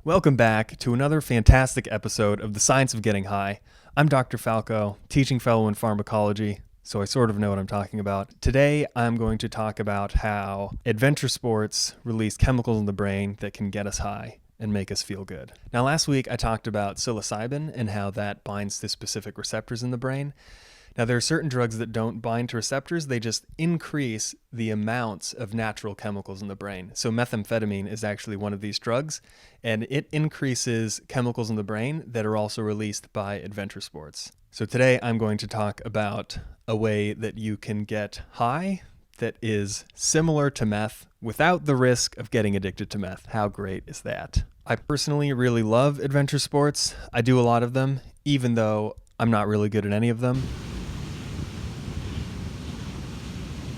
Welcome back to another fantastic episode of The Science of Getting High. I'm Dr. Falco, teaching fellow in pharmacology, so I sort of know what I'm talking about. Today, I'm going to talk about how adventure sports release chemicals in the brain that can get us high and make us feel good. Now, last week, I talked about psilocybin and how that binds to specific receptors in the brain. Now, there are certain drugs that don't bind to receptors. They just increase the amounts of natural chemicals in the brain. So methamphetamine is actually one of these drugs, and it increases chemicals in the brain that are also released by adventure sports. So today I'm going to talk about a way that you can get high that is similar to meth without the risk of getting addicted to meth. How great is that? I personally really love adventure sports. I do a lot of them, even though I'm not really good at any of them.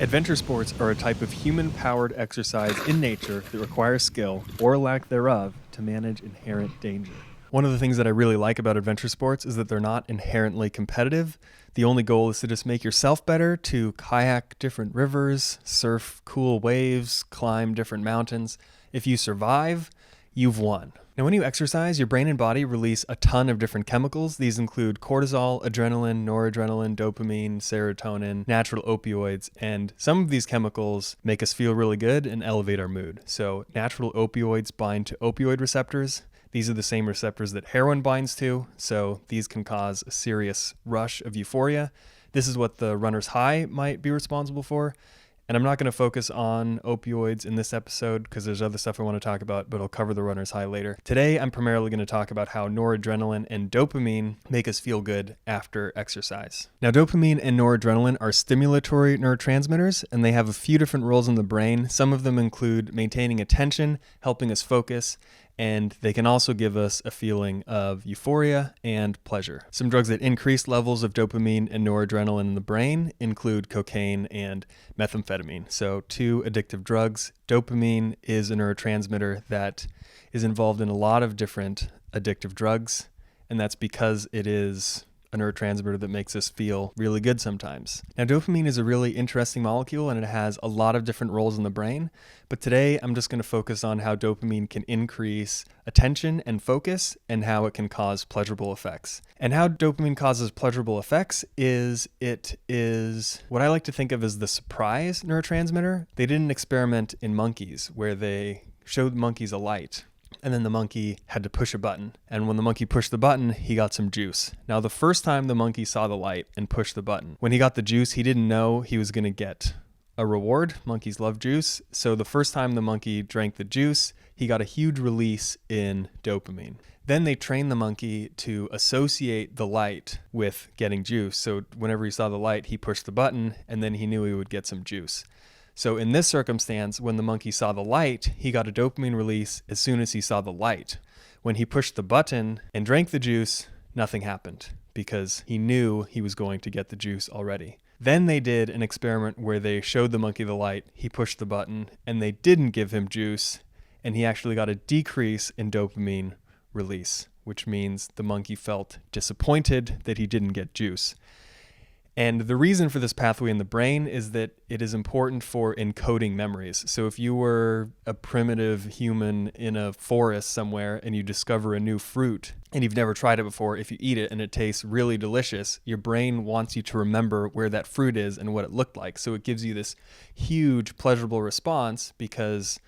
Adventure sports are a type of human-powered exercise in nature that requires skill, or lack thereof, to manage inherent danger. One of the things that I really like about adventure sports is that they're not inherently competitive. The only goal is to just make yourself better, to kayak different rivers, surf cool waves, climb different mountains. If you survive, you've won. Now, when you exercise, your brain and body release a ton of different chemicals. These include cortisol, adrenaline, noradrenaline, dopamine, serotonin, natural opioids, and some of these chemicals make us feel really good and elevate our mood. So natural opioids bind to opioid receptors. These are the same receptors that heroin binds to, so these can cause a serious rush of euphoria. This is what the runner's high might be responsible for. And I'm not going to focus on opioids in this episode because there's other stuff I want to talk about, but I'll cover the runner's high later. Today, I'm primarily going to talk about how noradrenaline and dopamine make us feel good after exercise. Now, dopamine and noradrenaline are stimulatory neurotransmitters, and they have a few different roles in the brain. Some of them include maintaining attention, helping us focus, and they can also give us a feeling of euphoria and pleasure. Some drugs that increase levels of dopamine and noradrenaline in the brain include cocaine and methamphetamine. So two addictive drugs. Dopamine is a neurotransmitter that is involved in a lot of different addictive drugs, and that's because it is a neurotransmitter that makes us feel really good sometimes. Now, dopamine is a really interesting molecule and it has a lot of different roles in the brain, but today I'm just going to focus on how dopamine can increase attention and focus and how it can cause pleasurable effects. And how dopamine causes pleasurable effects is it is what I like to think of as the surprise neurotransmitter. They did an experiment in monkeys where they showed monkeys a light, and then the monkey had to push a button. And when the monkey pushed the button, he got some juice. Now, the first time the monkey saw the light and pushed the button, when he got the juice, he didn't know he was going to get a reward. Monkeys love juice. So the first time the monkey drank the juice, he got a huge release in dopamine. Then they trained the monkey to associate the light with getting juice. So whenever he saw the light, he pushed the button, and then he knew he would get some juice. So in this circumstance, when the monkey saw the light, he got a dopamine release as soon as he saw the light. When he pushed the button and drank the juice, nothing happened because he knew he was going to get the juice already. Then they did an experiment where they showed the monkey the light, he pushed the button, and they didn't give him juice, and he actually got a decrease in dopamine release, which means the monkey felt disappointed that he didn't get juice. And the reason for this pathway in the brain is that it is important for encoding memories. So if you were a primitive human in a forest somewhere and you discover a new fruit and you've never tried it before, if you eat it and it tastes really delicious, your brain wants you to remember where that fruit is and what it looked like. So it gives you this huge pleasurable response because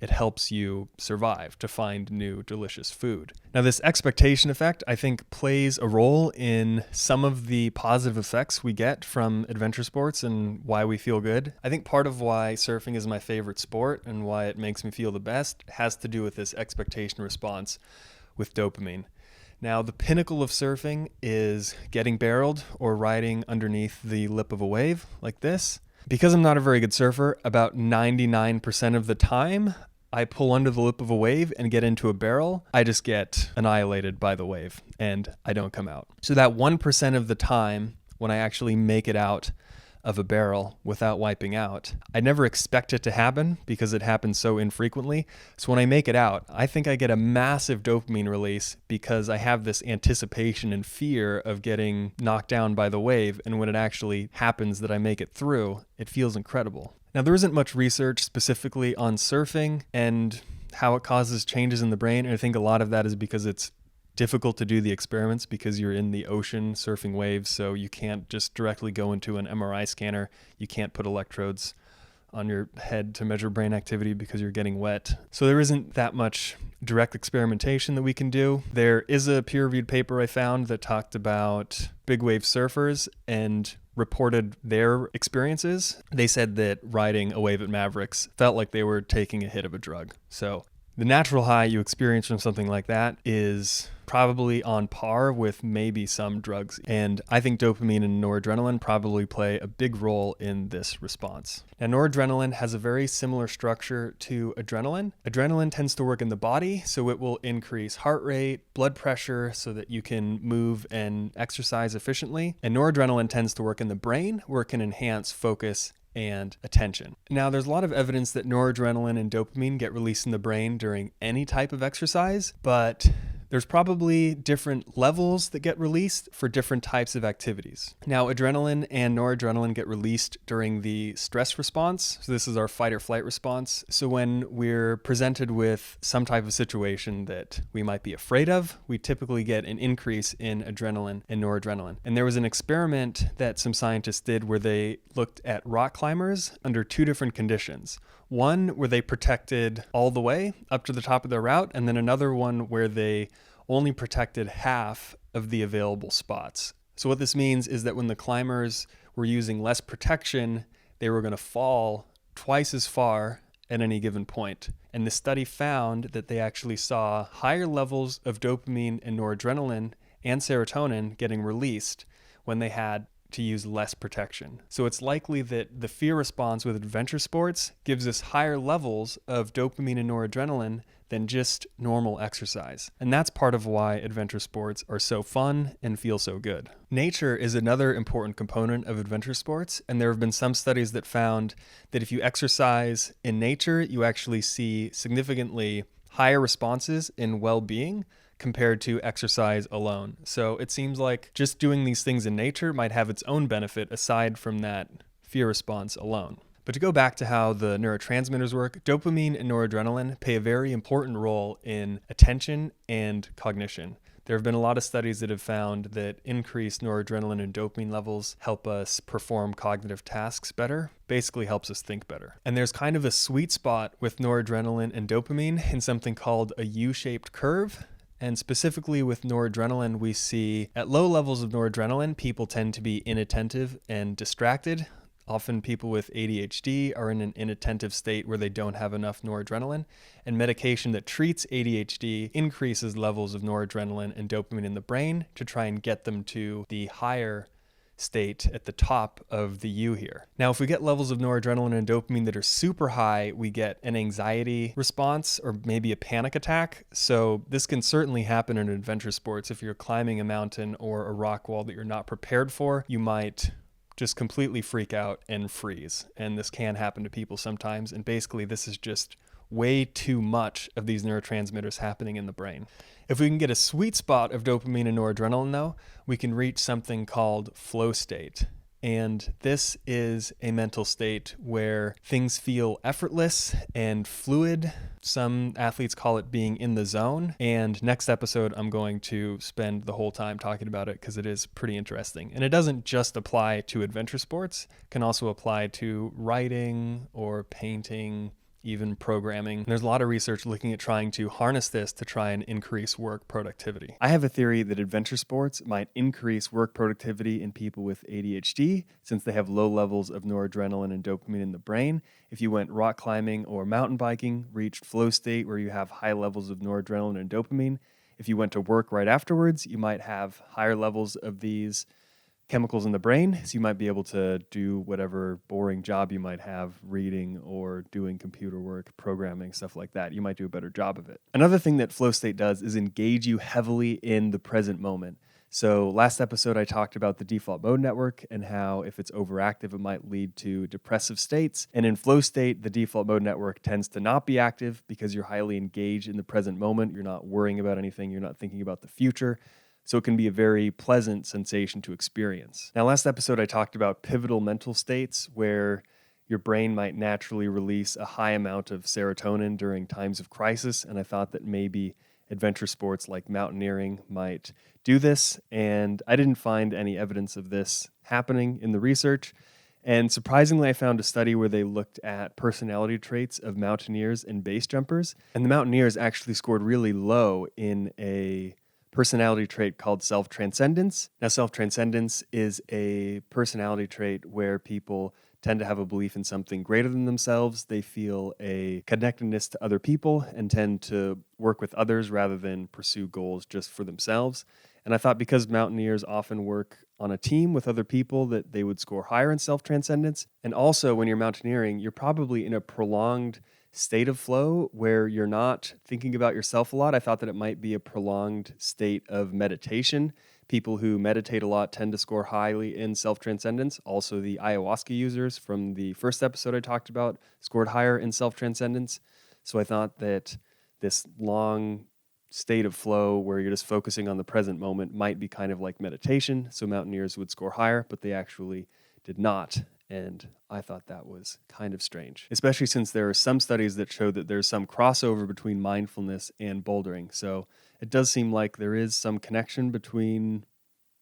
it helps you survive, to find new delicious food. Now, this expectation effect, I think, plays a role in some of the positive effects we get from adventure sports and why we feel good. I think part of why surfing is my favorite sport and why it makes me feel the best has to do with this expectation response with dopamine. Now, the pinnacle of surfing is getting barreled or riding underneath the lip of a wave like this. Because I'm not a very good surfer, about 99% of the time, I pull under the lip of a wave and get into a barrel, I just get annihilated by the wave and I don't come out. So that 1% of the time when I actually make it out of a barrel without wiping out, I never expect it to happen because it happens so infrequently. So when I make it out, I think I get a massive dopamine release because I have this anticipation and fear of getting knocked down by the wave. And when it actually happens that I make it through, it feels incredible. Now, there isn't much research specifically on surfing, and how it causes changes in the brain. And I think a lot of that is because it's difficult to do the experiments because you're in the ocean surfing waves. So you can't just directly go into an MRI scanner. You can't put electrodes on your head to measure brain activity because you're getting wet. So there isn't that much direct experimentation that we can do. There is a peer-reviewed paper I found that talked about big wave surfers and reported their experiences. They said that riding a wave at Mavericks felt like they were taking a hit of a drug. So the natural high you experience from something like that is probably on par with maybe some drugs. And I think dopamine and noradrenaline probably play a big role in this response. Now, noradrenaline has a very similar structure to adrenaline. Adrenaline tends to work in the body, so it will increase heart rate, blood pressure, so that you can move and exercise efficiently. And noradrenaline tends to work in the brain, where it can enhance focus and attention. Now, there's a lot of evidence that noradrenaline and dopamine get released in the brain during any type of exercise, but there's probably different levels that get released for different types of activities. Now, adrenaline and noradrenaline get released during the stress response. So this is our fight or flight response. So when we're presented with some type of situation that we might be afraid of, we typically get an increase in adrenaline and noradrenaline. And there was an experiment that some scientists did where they looked at rock climbers under two different conditions. One where they protected all the way up to the top of their route, and then another one where they only protected half of the available spots. So what this means is that when the climbers were using less protection, they were going to fall twice as far at any given point. And the study found that they actually saw higher levels of dopamine and noradrenaline and serotonin getting released when they had to use less protection. So it's likely that the fear response with adventure sports gives us higher levels of dopamine and noradrenaline than just normal exercise. And that's part of why adventure sports are so fun and feel so good. Nature is another important component of adventure sports, and there have been some studies that found that if you exercise in nature, you actually see significantly higher responses in well-being compared to exercise alone. So it seems like just doing these things in nature might have its own benefit aside from that fear response alone. But to go back to how the neurotransmitters work, dopamine and noradrenaline play a very important role in attention and cognition. There have been a lot of studies that have found that increased noradrenaline and dopamine levels help us perform cognitive tasks better, basically helps us think better. And there's kind of a sweet spot with noradrenaline and dopamine in something called a U-shaped curve. And specifically with noradrenaline, we see at low levels of noradrenaline, people tend to be inattentive and distracted. Often people with ADHD are in an inattentive state where they don't have enough noradrenaline, and medication that treats ADHD increases levels of noradrenaline and dopamine in the brain to try and get them to the higher state at the top of the U here. Now, if we get levels of noradrenaline and dopamine that are super high, we get an anxiety response or maybe a panic attack. So this can certainly happen in adventure sports. If you're climbing a mountain or a rock wall that you're not prepared for, you might just completely freak out and freeze. And this can happen to people sometimes. And basically, this is just way too much of these neurotransmitters happening in the brain. If we can get a sweet spot of dopamine and noradrenaline, though, we can reach something called flow state. And this is a mental state where things feel effortless and fluid. Some athletes call it being in the zone. And next episode, I'm going to spend the whole time talking about it because it is pretty interesting. And it doesn't just apply to adventure sports. It can also apply to writing or painting, even programming. There's a lot of research looking at trying to harness this to try and increase work productivity. I have a theory that adventure sports might increase work productivity in people with ADHD since they have low levels of noradrenaline and dopamine in the brain. If you went rock climbing or mountain biking, reached flow state where you have high levels of noradrenaline and dopamine. If you went to work right afterwards, you might have higher levels of these chemicals in the brain, so you might be able to do whatever boring job you might have, reading or doing computer work, programming, stuff like that. You might do a better job of it. Another thing that flow state does is engage you heavily in the present moment. So last episode, I talked about the default mode network and how if it's overactive, it might lead to depressive states. And in flow state, the default mode network tends to not be active because you're highly engaged in the present moment. You're not worrying about anything. You're not thinking about the future. So it can be a very pleasant sensation to experience. Now, last episode, I talked about pivotal mental states where your brain might naturally release a high amount of serotonin during times of crisis. And I thought that maybe adventure sports like mountaineering might do this. And I didn't find any evidence of this happening in the research. And surprisingly, I found a study where they looked at personality traits of mountaineers and base jumpers. And the mountaineers actually scored really low in a personality trait called self-transcendence. Now, self-transcendence is a personality trait where people tend to have a belief in something greater than themselves. They feel a connectedness to other people and tend to work with others rather than pursue goals just for themselves. And I thought because mountaineers often work on a team with other people that they would score higher in self-transcendence. And also when you're mountaineering, you're probably in a prolonged state of flow where you're not thinking about yourself a lot. I thought that it might be a prolonged state of meditation. People who meditate a lot tend to score highly in self-transcendence. Also, the ayahuasca users from the first episode I talked about scored higher in self-transcendence. So I thought that this long state of flow where you're just focusing on the present moment might be kind of like meditation. So mountaineers would score higher, but they actually did not. And I thought that was kind of strange, especially since there are some studies that show that there's some crossover between mindfulness and bouldering. So it does seem like there is some connection between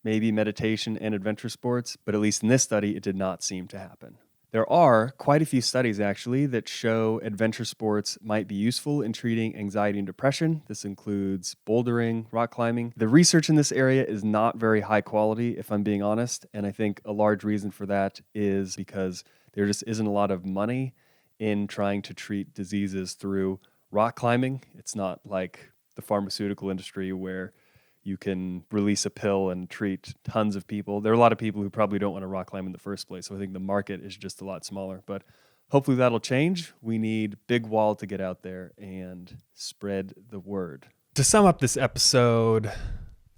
maybe meditation and adventure sports, but at least in this study, it did not seem to happen. There are quite a few studies actually that show adventure sports might be useful in treating anxiety and depression. This includes bouldering, rock climbing. The research in this area is not very high quality, if I'm being honest, and I think a large reason for that is because there just isn't a lot of money in trying to treat diseases through rock climbing. It's not like the pharmaceutical industry where you can release a pill and treat tons of people. There are a lot of people who probably don't want to rock climb in the first place. So I think the market is just a lot smaller. But hopefully that'll change. We need big wall to get out there and spread the word. To sum up this episode,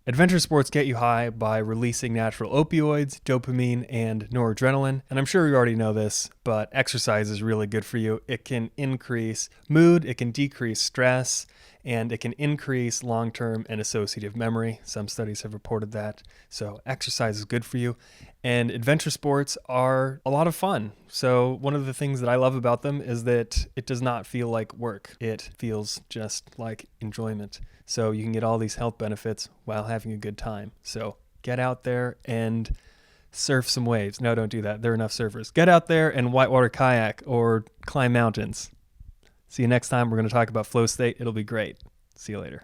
adventure sports get you high by releasing natural opioids, dopamine, and noradrenaline. And I'm sure you already know this, but exercise is really good for you. It can increase mood, it can decrease stress, and it can increase long-term and associative memory. Some studies have reported that. So exercise is good for you. And adventure sports are a lot of fun. So one of the things that I love about them is that it does not feel like work. It feels just like enjoyment. So you can get all these health benefits while having a good time. So get out there and surf some waves. No, don't do that. There are enough surfers. Get out there and whitewater kayak or climb mountains. See you next time. We're going to talk about flow state. It'll be great. See you later.